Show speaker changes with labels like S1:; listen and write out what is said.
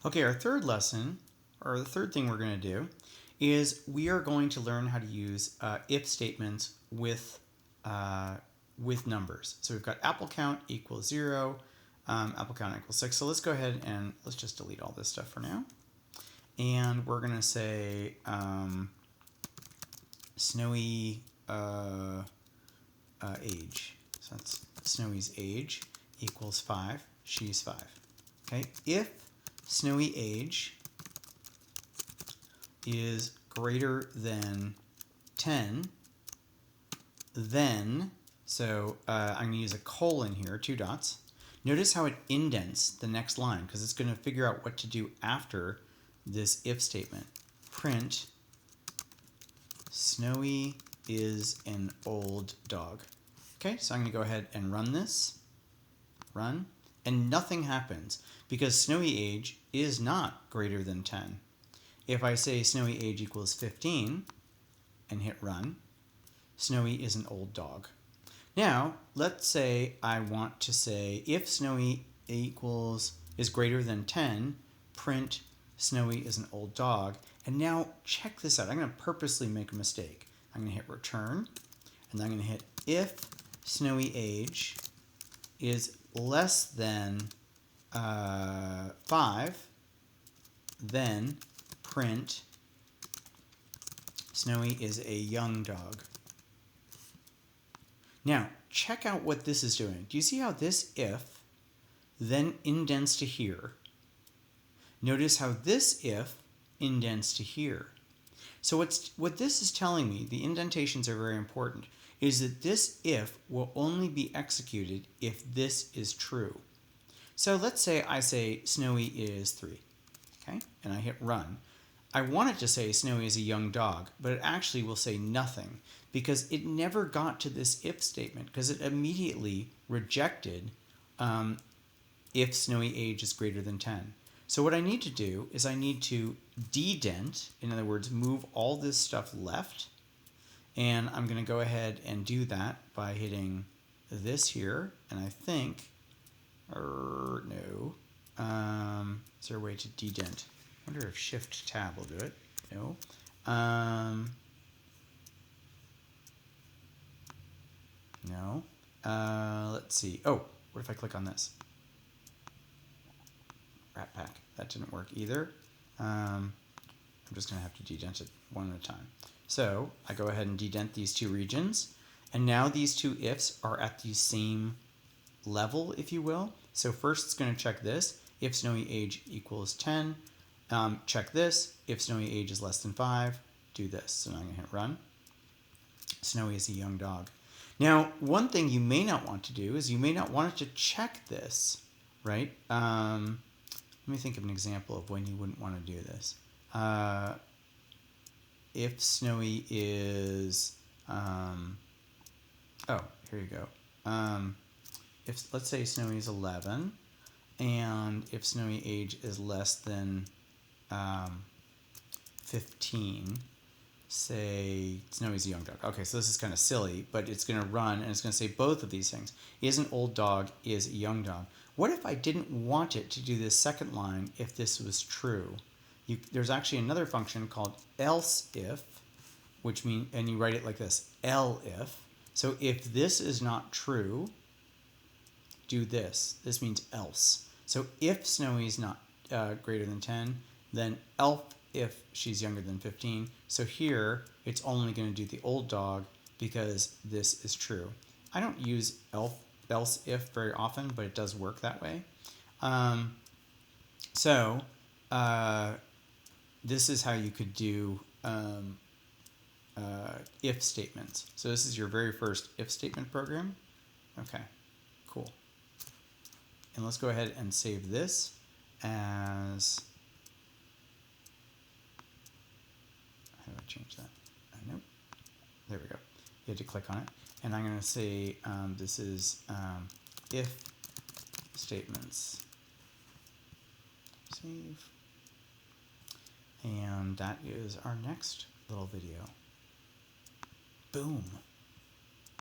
S1: Okay, our third lesson, or the third thing we're going to do, is we are going to learn how to use if statements with numbers. So we've got apple count equals 0, apple count equals 6. So let's go ahead and let's just delete all this stuff for now. And we're going to say Snowy age. So that's Snowy's age equals 5. She's 5. Okay, if Snowy age is greater than 10, then, so I'm going to use a colon here, 2 dots. Notice how it indents the next line because it's going to figure out what to do after this if statement. Print Snowy is an old dog. Okay, so I'm going to go ahead and run this. Run. And nothing happens because Snowy age is not greater than 10. If I say Snowy age equals 15 and hit run, Snowy is an old dog. Now, let's say I want to say if Snowy is greater than 10, print Snowy is an old dog. And now check this out. I'm going to purposely make a mistake. I'm going to hit return, and I'm going to hit if Snowy age is less than 5, then print Snowy is a young dog. Now, check out what this is doing. Do you see how this if then indents to here? Notice how this if indents to here. So what this is telling me, the indentations are very important, is that this if will only be executed if this is true. So let's say I say Snowy is 3, okay, and I hit run. I want it to say Snowy is a young dog, but it actually will say nothing because it never got to this if statement because it immediately rejected if Snowy age is greater than 10. So what I need to do is I need to dedent, in other words, move all this stuff left. And I'm going to go ahead and do that by hitting this here. And I think, no, is there a way to dedent? I wonder if Shift Tab will do it. No. No. Let's see. Oh, what if I click on this? Rat Pack. That didn't work either. I'm just going to have to dedent it one at a time. So I go ahead and dedent these two regions. And now these two ifs are at the same level, if you will. So first it's going to check this. If Snowy age equals 10, check this. If Snowy age is less than 5, do this. So now I'm going to hit run. Snowy is a young dog. Now, one thing you may not want to do is you may not want it to check this, right? Let me think of an example of when you wouldn't want to do this. If Snowy is, oh, here you go. If let's say Snowy is 11, and if Snowy age is less than 15, say Snowy's a young dog. Okay, so this is kind of silly, but it's going to run and it's going to say both of these things. Is an old dog, is a young dog. What if I didn't want it to do this second line if this was true? There's actually another function called else if, which means, and you write it like this, elif. So if this is not true, do this. This means else. So if Snowy is not greater than 10, then elf if she's younger than 15. So here, it's only going to do the old dog because this is true. I don't use else if very often, but it does work that way. This is how you could do if statements. So this is your very first if statement program. Okay, cool. And let's go ahead and save this as, how do I change that? Nope. There we go. You had to click on it. And I'm going to say this is if statements. Save. And that is our next little video. Boom.